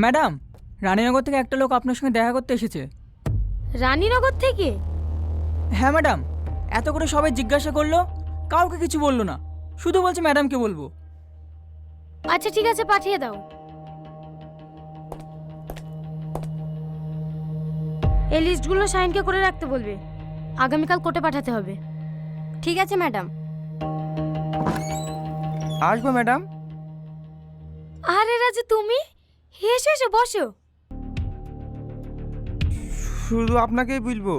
Madam, Raninagar থেকে একটা লোক আপনার সঙ্গে দেখা করতে এসেছে। রানীনগর থেকে? হ্যাঁ ম্যাডাম, এত করে সবাই জিজ্ঞাসা করলো, কাউকে কিছু বললো না, শুধু বলছে ম্যাডামকে বলবো। আচ্ছা ঠিক আছে, পাঠিয়ে দাও। এই লিস্টগুলো সাইনকে করে রাখতে বলবে, আগামীকাল কোর্টে পাঠাতে হবে। ঠিক আছে ম্যাডাম। আসবো ম্যাডাম। আরে রাজু, তুমি এসো এসো, বসো। শুধু আপনাকেই বলবো।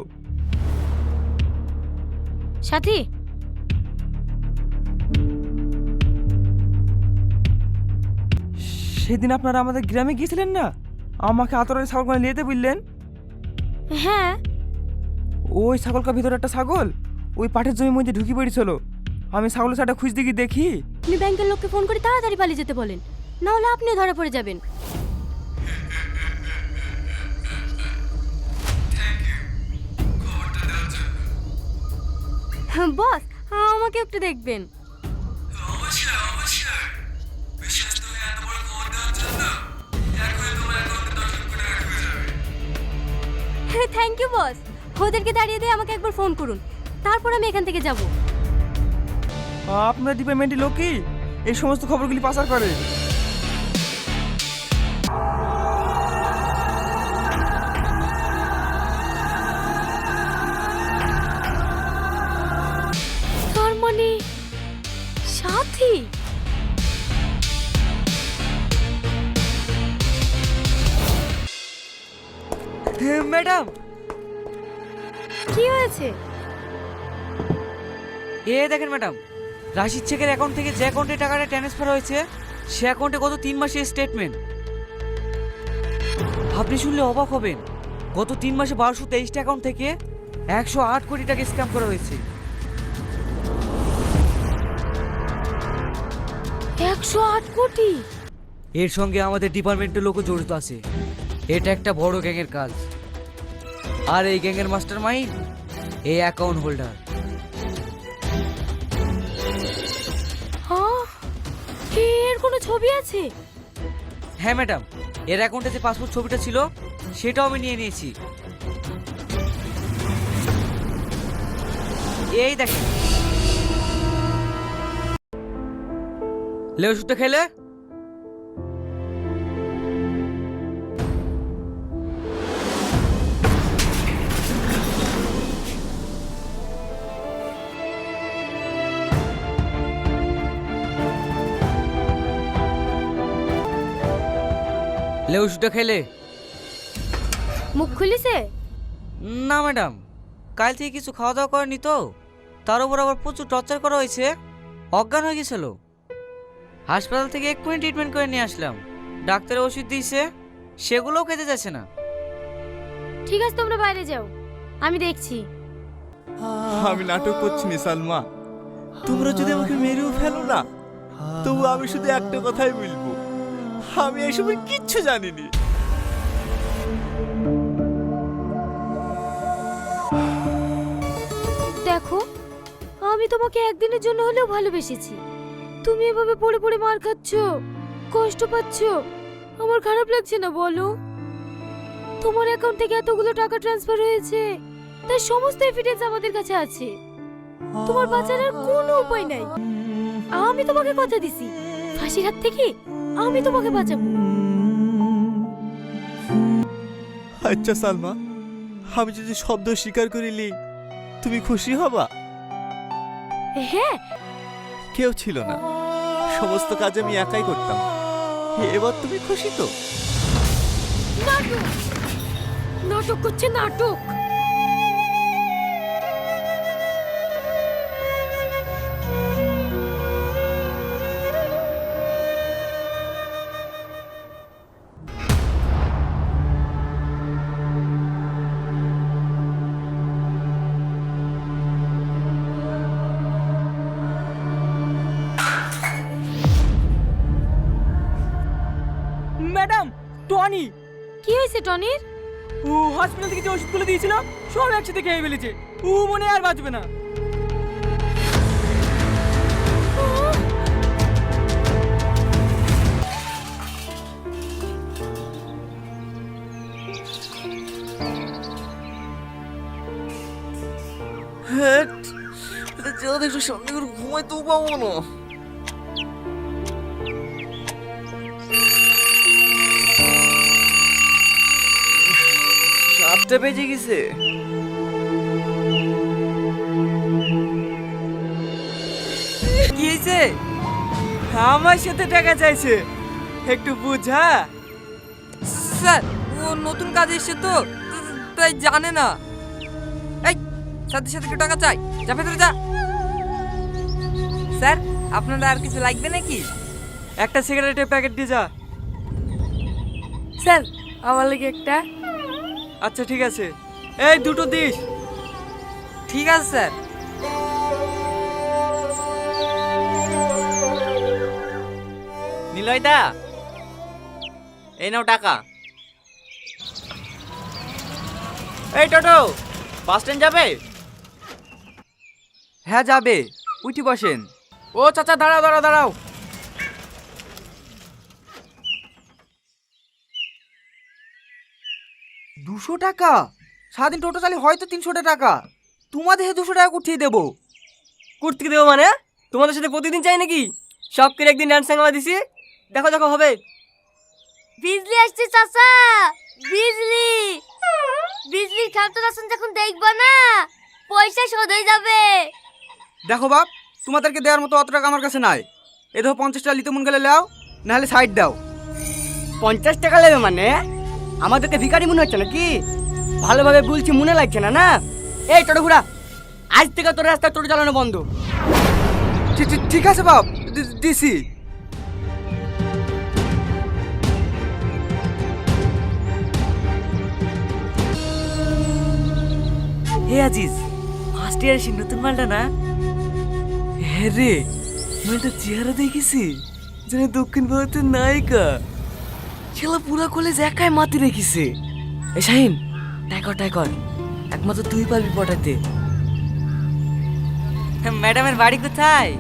সাথী, সেদিন আপনারা আমাদের গ্রামে গিয়েছিলেন না, আমাকে আতরের ছাগল নিয়ে যেতে বললেন। হ্যাঁ ওই ছাগলকার ভিতরে একটা ছাগল ওই পাটের জমির মধ্যে ঢুকি পড়েছিল। আমি ছাগলের সাটা খুঁজতে গিয়ে দেখি। আপনি ব্যাংকের লোককে ফোন করে তাড়াতাড়ি পালিয়ে যেতে বলেন, না হলে আপনিও ধরা পড়ে যাবেন। বস, আমাকে একটু দেখবেন। Thank you boss. ওদেরকে দাঁড়িয়ে দিয়ে আমাকে একবার ফোন করুন, তারপর আমি এখান থেকে যাব। আপনার ডিপার্টমেন্টের লোকই এই সমস্ত খবরগুলি পাচার করে। তার মানে সাথী? ম্যাডাম, কি হয়েছে? এ দেখেন ম্যাডাম, রাশিদ শেখের অ্যাকাউন্ট থেকে যে অ্যাকাউন্টে টাকাটা ট্রান্সফার হয়েছে সে অ্যাকাউন্টে গত 3 মাসের স্টেটমেন্ট। আপনি শুনলে অবাক হবেন, গত 3 মাসে 1223টা অ্যাকাউন্ট থেকে 108 কোটি টাকা স্ক্যাম করা হয়েছে। 108 কোটি? এর সঙ্গে আমাদের ডিপার্টমেন্টের লোকও জড়িত আছে। এটা একটা বড় গ্যাংয়ের কাজ, আর এই গ্যাংয়ের মাস্টার মাইন্ড এই অ্যাকাউন্ট হোল্ডার। হ্যাঁ, এর কোনো ছবি আছে? হ্যাঁ ম্যাডাম, এর অ্যাকাউন্টে যে পাসপোর্ট ছবিটা ছিল সেটাও আমি নিয়ে নিয়েছি। এই দেখেন, লেও শুটটা খেলে। লেও শুটটা খেলে। মুখ খুলিছে? না ম্যাডাম, কাল থেকে কিছু খাওয়া দাওয়া করেনি তো, তার উপর আবার প্রচুর টর্চার করা হয়েছে, অজ্ঞান হয়ে গেছিল। হাসপাতাল থেকে এক্ষুনি ট্রিটমেন্ট করে নিয়ে আসলাম, ডাক্তার ওষুধ দিয়েছে, সেগুলোও খেতে যাচ্ছে না। ঠিক আছে, তোমরা বাইরে যাও, আমি দেখছি। আমি নাটক করছি নি সালমা, তোমরা যদি আমাকে মেরেও ফেলো না, তবু আমি শুধু একটা কথাই বলবো, আমি এসবের কিচ্ছু জানিনি। দেখো, আমি তোমাকে একদিনের জন্য হলেও ভালোবেসেছি। তুমি এভাবে পড়ে পড়ে মার খাচ্ছ, কষ্ট পাচ্ছ, আমার খারাপ লাগছে না বলো? তোমার অ্যাকাউন্ট থেকে এতগুলো টাকা ট্রান্সফার হয়েছে, তার সমস্ত এভিডেন্স আমাদের কাছে আছে। তোমার বাঁচার আর কোনো উপায় নাই। আমি তোমাকে কথা দিছি, ফাঁসির হাত থেকে আমি তোমাকে বাঁচাবো। আচ্ছা সালমা, আমি যদি শব্দ স্বীকার করিলি তুমি খুশি হবা? হ্যাঁ। কেউ ছিল না, সমস্ত কাজ আমি একাই করতাম। এবার তুমি খুশি তো? নাটক নাটক করছে, নাটক। Madam, Tony. কি হয়েছে টনির? ও হসপিটাল থেকে যে ওষুধগুলো দিয়েছিল সব একসাথে খেয়ে ফেলেছে, ও মনে হয় আর বাঁচবে না। চোখটা সামনে করে ঘুমাইতেও পাবো না। সাতটা বেজে গেছে। কি হয়েছে? আমার সাথে টাকা চাইছে, একটু বুঝা। স্যার ও নতুন কাজে এসছে তো তাই জানে না। এই সাথে সাথে একটু টাকা চাই, যা ভেতরে যা। স্যার আপনারা আর কিছু লাগবে নাকি? একটা সিগারেটের প্যাকেট দিয়ে যা। স্যার আমার লাগে একটা। আচ্ছা ঠিক আছে, এই দুটো দিস। ঠিক আছে স্যার। নিলয়দা, এই নাও টাকা। এই টোটো, বাস স্ট্যান্ড যাবে? হ্যাঁ যাবে, উঠি বসেন। ও চাচা দাঁড়াও দাঁড়াও দাঁড়াও। 200 টাকা? সারাদিন টোটো চালি হয়তো 300 টাকা। তোমাদের 200 টাকা উঠিয়ে দেবো। কুর্তি দেবো মানে? তোমাদের সাথে প্রতিদিন চাই নাকি? সব করে একদিন ডান্স সাংমা দিছি, দেখো দেখো হবে। বিজলি আসছে চাচা, বিজলি। বিজলির ক্যালকুলেশন যখন দেখবা না, পয়সা শোধ হয়ে যাবে। দেখো বাপ, তোমাদেরকে দেওয়ার মতো অত টাকা আমার কাছে নাই। এ ধরো 50 টাকা লিতে মন গেলে লাও, নাহলে সাইড দাও। 50 টাকা নেবে মানে? আমাদেরকে ভিখারি মনে হচ্ছে নাকি? ভালোভাবে বলছি, মনে লাগছে না না? এই টোটো ঘুরা, আজ থেকে তোর রাস্তায় টোটো চালানো বন্ধ। ঠিক আছে বাপ, দিছি। হে আজিজ, ফার্স্ট ইয়ার এসে নতুন মালটা না? হ্যাঁ রে, মালটা চেহারা দেখেছি যেন দক্ষিণ ভারতের নায়িকা। খেলা পুরা কলেজ একাই মাতি রেখেছে। এ শাহিন, টাইকর একমাত্র তুই পারবি পটাতে। ম্যাডামের বাড়ি কোথায়?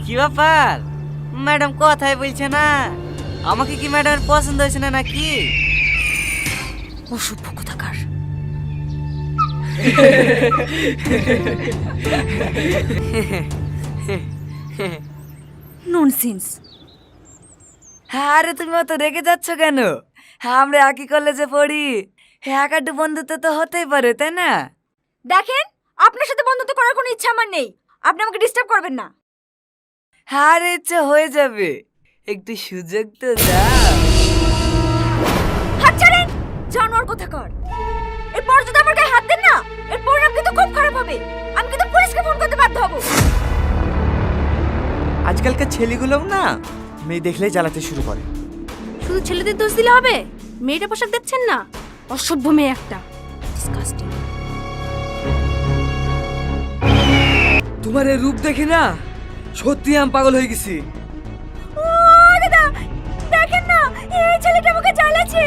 কি ব্যাপার, ম্যাডাম কথাই বলছে না? আমাকে কি ম্যাডামের পছন্দ হয়েছে না নাকি? অসভ্য কোথাকার। ননসেন্স। আরে তুমি অত রেগে যাচ্ছ কেন? আমরা একই কলেজে পড়ি, একটু বন্ধুত্ব তো হতেই পারে, তাই না? দেখেন, আপনার সাথে বন্ধুত্ব করার কোনো ইচ্ছা আমার নেই। আপনি আমাকে ডিস্টার্ব করবেন না। আরে ইচ্ছা হয়ে যাবে, একটু সুযোগ তো দাও। হাত ছাড়েন, জানোয়ার কোথাকার। এরপর যদি আমার গায়ে হাত দেন না, এর পরিণাম কিন্তু খুব খারাপ হবে। আমি কিন্তু পুলিশকে ফোন করতে বাধ্য হব। আজকালকার ছেলেগুলোও না মেয়ে দেখলেই জ্বালাতে শুরু করে। শুধু ছেলেদের দোষ দিলে হবে? মেয়েটা পোশাক দেখছেন না, অসভ্য মেয়ে একটা। ডিসকাস্টিং। তোমার এই রূপ দেখে না সত্যি আমি পাগল হয়ে গেছি। ও দাদা, দেখেন না, এই ছেলেটা আমাকে জ্বালাচ্ছে।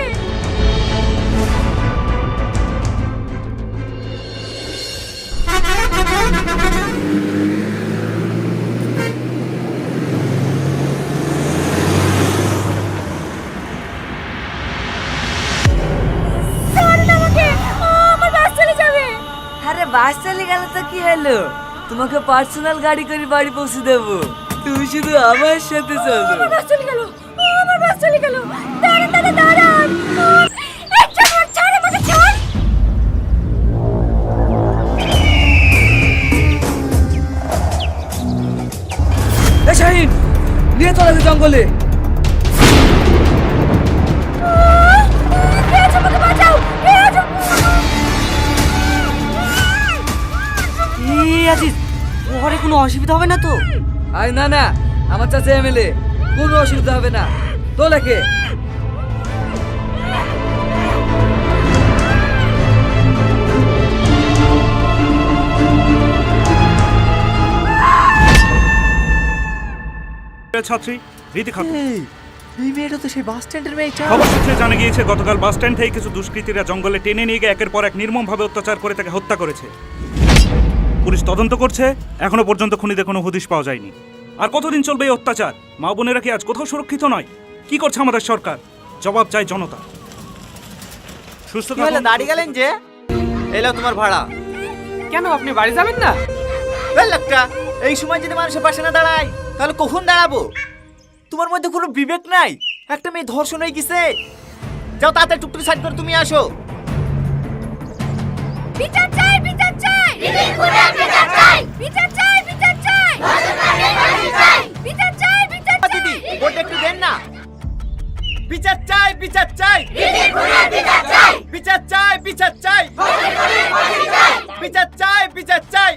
আরে বাস চলে গেল তো কি হলো? তোমাকে পার্সোনাল গাড়ি করে বাড়ি পৌঁছে দেবো, তুমি শুধু আমার সাথে চলো। আমার বাস চলে গেল, আমার বাস চলে গেল। দাঁড়ান দাদা, দাঁড়ান। একটা মার, ছাড় আমাকে, ছাড়। এ শাহিন, নিয়ে চলে জঙ্গলে। কে আছে, আমাকে বাঁচাও। কে আছে? আজিজ, ওখানে কোনো অসুবিধা হবে না তো? আরে না না, আমার চাচা এমএলএ, কোনো অসুবিধা হবে না। তো লেখে ছাত্রী রীতি খাতুন। এই মেয়েটা তো সেই বাস স্ট্যান্ডের মেয়েটা। খবর সূত্রে জানা গিয়েছে গতকাল বাস স্ট্যান্ড থেকে কিছু দুষ্কৃতীরা জঙ্গলে টেনে নিয়ে গিয়ে একের পর এক নির্মমভাবে অত্যাচার করে তাকে হত্যা করেছে। পুলিশ তদন্ত করছে, এখনো পর্যন্ত খুনিদের কোনো হদিশ পাওয়া যায়নি। আর কতদিন চলবে এই অত্যাচার? মা বোনেরা কি আজ কোথাও সুরক্ষিত নয়? কি করছে আমাদের সরকার? জবাব চাই জনতা। সুস্থ থাকুন। দাঁড়িয়ে গেলেন যে? এলো তোমার ভাড়া। কেন আপনি বাড়ি যাবেন না? লোকটা এই সময় যদি মানুষের পাশে না দাঁড়ায় তাহলে কখন দাঁড়াবো? তোমার মধ্যে কোনো বিবেক নাই? একটা মেয়ে ধর্ষণ হয়ে গেছে, যাও তাড়াতাড়ি টুকটুকি সাইড করে তুমি আসো। বিচার চাই, বিচার চাই, বিচার চাই, বিচার চাই, বিচার চাই, বিচার চাই, বিচার চাই। দিদি ওটা একটু দেন না। বিচার চাই, বিচার চাই, বিচার চাই, বিচার চাই, বিচার চাই, বিচার চাই, বিচার চাই।